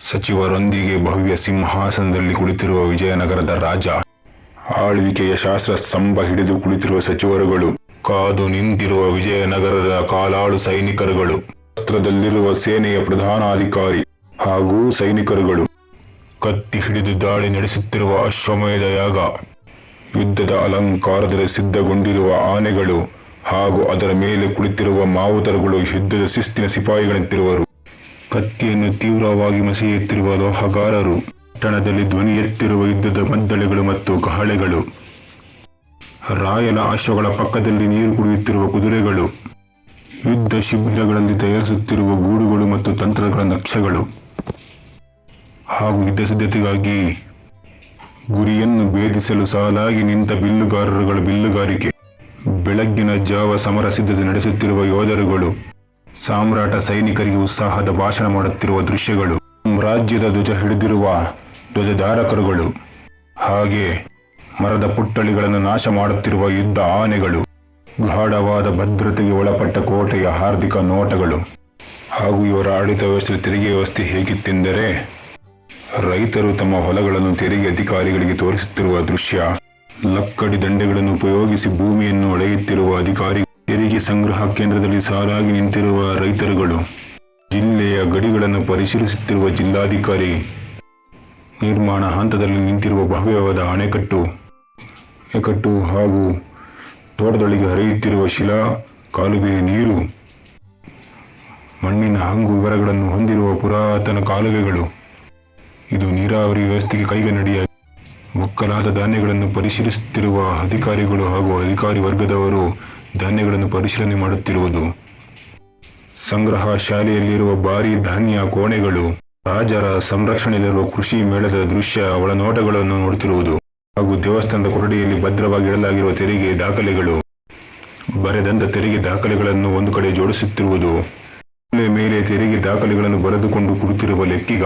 ಸಚಿವರೊಂದಿಗೆ ಭವ್ಯ ಸಿಂಹಾಸನದಲ್ಲಿ ಕುಳಿತಿರುವ ವಿಜಯನಗರದ ರಾಜ, ಆಳ್ವಿಕೆಯ ಶಾಸ್ತ್ರ ಸ್ತಂಭ ಹಿಡಿದು ಕುಳಿತಿರುವ ಸಚಿವರುಗಳು, ಕಾದು ನಿಂತಿರುವ ವಿಜಯನಗರದ ಕಾಲಾಳು ಸೈನಿಕರುಗಳು, ಅಸ್ತ್ರದಲ್ಲಿರುವ ಸೇನೆಯ ಪ್ರಧಾನಾಧಿಕಾರಿ ಹಾಗೂ ಸೈನಿಕರುಗಳು, ಕತ್ತಿ ಹಿಡಿದು ದಾಳಿ ನಡೆಸುತ್ತಿರುವ ಅಶ್ವಮೇಧ ಯಾಗ, ಯುದ್ಧದ ಅಲಂಕಾರದಲ್ಲಿ ಸಿದ್ಧಗೊಂಡಿರುವ ಆನೆಗಳು ಹಾಗೂ ಅದರ ಮೇಲೆ ಕುಳಿತಿರುವ ಮಾವುತರುಗಳು ಯುದ್ಧದ ಶಿಸ್ತಿನ ಸಿಪಾಯಿಗಳಂತಿರುವರು. ಕತ್ತಿಯನ್ನು ತೀವ್ರವಾಗಿ ಮಸೆಯುತ್ತಿರುವ ಲೋಹಗಾರರು, ಪಟ್ಟಣದಲ್ಲಿ ಧ್ವನಿ ಎತ್ತಿರುವ ಯುದ್ಧದ ಮದ್ದಳೆಗಳು ಮತ್ತು ಕಹಳೆಗಳು, ರಾಯನ ಅಶ್ವಗಳ ಪಕ್ಕದಲ್ಲಿ ನೀರು ಕುಡಿಯುತ್ತಿರುವ ಕುದುರೆಗಳು, ಯುದ್ಧ ಶಿಬಿರಗಳಲ್ಲಿ ತಯಾರಿಸುತ್ತಿರುವ ಗೂಡುಗಳು ಮತ್ತು ತಂತ್ರಗಳ ನಕ್ಷೆಗಳು, ಹಾಗೂ ಯುದ್ಧ ಸಿದ್ಧತೆಗಾಗಿ ಗುರಿಯನ್ನು ಭೇದಿಸಲು ಸಾಲಾಗಿ ನಿಂತ ಬಿಲ್ಲುಗಾರರುಗಳ ಬಿಲ್ಲುಗಾರಿಕೆ, ಬೆಳಗ್ಗಿನ ಜಾವ ಸಮರ ಸಿದ್ಧತೆ ನಡೆಸುತ್ತಿರುವ ಯೋಧರುಗಳು, ಸಾಮ್ರಾಟ ಸೈನಿಕರಿಗೆ ಉತ್ಸಾಹದ ಭಾಷಣ ಮಾಡುತ್ತಿರುವ ದೃಶ್ಯಗಳು, ರಾಜ್ಯದ ಧ್ವಜ ಹಿಡಿದಿರುವ ಧ್ವಜಧಾರಕರುಗಳು, ಹಾಗೆ ಮರದ ಪುಟ್ಟಳಿಗಳನ್ನು ನಾಶ ಮಾಡುತ್ತಿರುವ ಯುದ್ಧ ಆನೆಗಳು, ಗಾಢವಾದ ಭದ್ರತೆಗೆ ಒಳಪಟ್ಟ ಕೋಟೆಯ ಹಾರ್ದಿಕ ನೋಟಗಳು. ಹಾಗೂ ಇವರ ಆಡಳಿತ ವ್ಯವಸ್ಥೆ ತೆರಿಗೆ ವ್ಯವಸ್ಥೆ ಹೇಗಿತ್ತೆಂದರೆ, ರೈತರು ತಮ್ಮ ಹೊಲಗಳನ್ನು ತೆರಿಗೆ ಅಧಿಕಾರಿಗಳಿಗೆ ತೋರಿಸುತ್ತಿರುವ ದೃಶ್ಯ, ಲಕ್ಕಡಿ ದಂಡೆಗಳನ್ನು ಉಪಯೋಗಿಸಿ ಭೂಮಿಯನ್ನು ಒಡೆಯುತ್ತಿರುವ ಅಧಿಕಾರಿ, ತೆರಿಗೆ ಸಂಗ್ರಹ ಕೇಂದ್ರದಲ್ಲಿ ಸಾಲಾಗಿ ನಿಂತಿರುವ ರೈತರುಗಳು, ಜಿಲ್ಲೆಯ ಗಡಿಗಳನ್ನು ಪರಿಶೀಲಿಸುತ್ತಿರುವ ಜಿಲ್ಲಾಧಿಕಾರಿ, ನಿರ್ಮಾಣ ಹಂತದಲ್ಲಿ ನಿಂತಿರುವ ಭವ್ಯವಾದ ಅಣೆಕಟ್ಟು ಹಾಗೂ ತೋಟದೊಳಗೆ ಹರಿಯುತ್ತಿರುವ ಶಿಲಾ ಕಾಲುವೆ ನೀರು, ಮಣ್ಣಿನ ಹಂಗು ವಿವರಗಳನ್ನು ಹೊಂದಿರುವ ಪುರಾತನ ಕಾಲುವೆಗಳು. ಇದು ನೀರಾವರಿ ವ್ಯವಸ್ಥೆಗೆ ಕೈಗನ್ನಡಿಯಾಗಿ ಒಕ್ಕಲಾದ ಧಾನ್ಯಗಳನ್ನು ಪರಿಶೀಲಿಸುತ್ತಿರುವ ಅಧಿಕಾರಿಗಳು ಹಾಗೂ ಅಧಿಕಾರಿ ವರ್ಗದವರು ಧಾನ್ಯಗಳನ್ನು ಪರಿಶೀಲನೆ ಮಾಡುತ್ತಿರುವುದು. ಸಂಗ್ರಹ ಶಾಲೆಯಲ್ಲಿರುವ ಭಾರೀ ಧಾನ್ಯ ಕೋಣೆಗಳು, ರಾಜರ ಸಂರಕ್ಷಣೆಯಲ್ಲಿರುವ ಕೃಷಿ ಮೇಳದ ದೃಶ್ಯ ಒಳನೋಟಗಳನ್ನು ನೋಡುತ್ತಿರುವುದು, ಹಾಗೂ ದೇವಸ್ಥಾನದ ಕೊಠಡಿಯಲ್ಲಿ ಭದ್ರವಾಗಿ ಇಡಲಾಗಿರುವ ತೆರಿಗೆ ದಾಖಲೆಗಳು, ಬರೆದಂತ ತೆರಿಗೆ ದಾಖಲೆಗಳನ್ನು ಒಂದು ಕಡೆ ಜೋಡಿಸುತ್ತಿರುವುದು, ಮೇಲೆ ತೆರಿಗೆ ದಾಖಲೆಗಳನ್ನು ಬರೆದುಕೊಂಡು ಕುಳಿತಿರುವ ಲೆಕ್ಕಿಗ,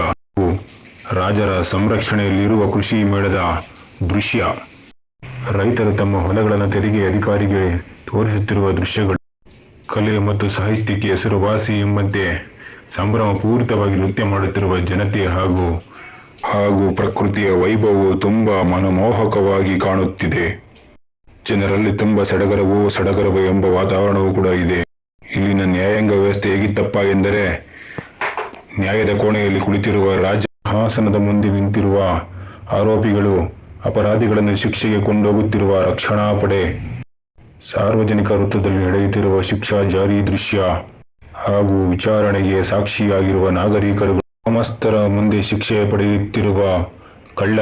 ರಾಜರ ಸಂರಕ್ಷಣೆಯಲ್ಲಿರುವ ಕೃಷಿ ಮೇಳದ ದೃಶ್ಯ, ರೈತರು ತಮ್ಮ ಹೊಲಗಳನ್ನು ತೆರಿಗೆ ಅಧಿಕಾರಿಗೆ ತೋರಿಸುತ್ತಿರುವ ದೃಶ್ಯಗಳು, ಕಲೆ ಮತ್ತು ಸಾಹಿತ್ಯಕ್ಕೆ ಹೆಸರುವಾಸಿ ಎಂಬಂತೆ ಸಂಭ್ರಮಪೂರಿತವಾಗಿ ನೃತ್ಯ ಮಾಡುತ್ತಿರುವ ಜನತೆ ಹಾಗೂ ಪ್ರಕೃತಿಯ ವೈಭವವು ತುಂಬಾ ಮನಮೋಹಕವಾಗಿ ಕಾಣುತ್ತಿದೆ. ಜನರಲ್ಲಿ ತುಂಬಾ ಸಡಗರವೋ ಎಂಬ ವಾತಾವರಣವೂ ಕೂಡ ಇದೆ. ಇಲ್ಲಿನ ನ್ಯಾಯಾಂಗ ವ್ಯವಸ್ಥೆ ಹೇಗಿತ್ತಪ್ಪ ಎಂದರೆ, ನ್ಯಾಯದ ಕೋಣೆಯಲ್ಲಿ ಕುಳಿತಿರುವ ರಾಜ, ಸಿಂಹಾಸನದ ಮುಂದೆ ನಿಂತಿರುವ ಆರೋಪಿಗಳು, ಅಪರಾಧಿಗಳನ್ನು ಶಿಕ್ಷೆಗೆ ಕೊಂಡೋಗುತ್ತಿರುವ ರಕ್ಷಣಾ ಪಡೆ, ಸಾರ್ವಜನಿಕ ವೃತ್ತದಲ್ಲಿ ನಡೆಯುತ್ತಿರುವ ಶಿಕ್ಷಾ ಜಾರಿ ದೃಶ್ಯ, ಹಾಗೂ ವಿಚಾರಣೆಗೆ ಸಾಕ್ಷಿಯಾಗಿರುವ ನಾಗರಿಕರು, ಗ್ರಾಮಸ್ಥರ ಮುಂದೆ ಶಿಕ್ಷೆ ಪಡೆಯುತ್ತಿರುವ ಕಳ್ಳ,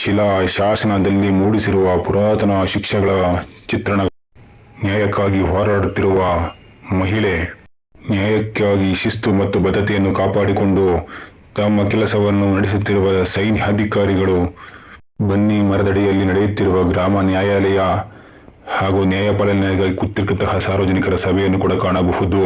ಶಿಲಾ ಶಾಸನದಲ್ಲಿ ಮೂಡಿಸಿರುವ ಪುರಾತನ ಶಿಕ್ಷೆಗಳ ಚಿತ್ರಣ, ನ್ಯಾಯಕ್ಕಾಗಿ ಹೋರಾಡುತ್ತಿರುವ ಮಹಿಳೆ, ನ್ಯಾಯಕ್ಕಾಗಿ ಶಿಸ್ತು ಮತ್ತು ಬದ್ಧತೆಯನ್ನು ಕಾಪಾಡಿಕೊಂಡು ತಮ್ಮ ಕೆಲಸವನ್ನು ನಡೆಸುತ್ತಿರುವ ಸೈನ್ಯಾಧಿಕಾರಿಗಳು, ಬನ್ನಿ ಮರದಡಿಯಲ್ಲಿ ನಡೆಯುತ್ತಿರುವ ಗ್ರಾಮ ನ್ಯಾಯಾಲಯ ಹಾಗೂ ನ್ಯಾಯಪಾಲನೆಗಾಗಿ ಕೂತಿರುವಂತಹ ಸಾರ್ವಜನಿಕರ ಸಭೆಯನ್ನು ಕೂಡ ಕಾಣಬಹುದು.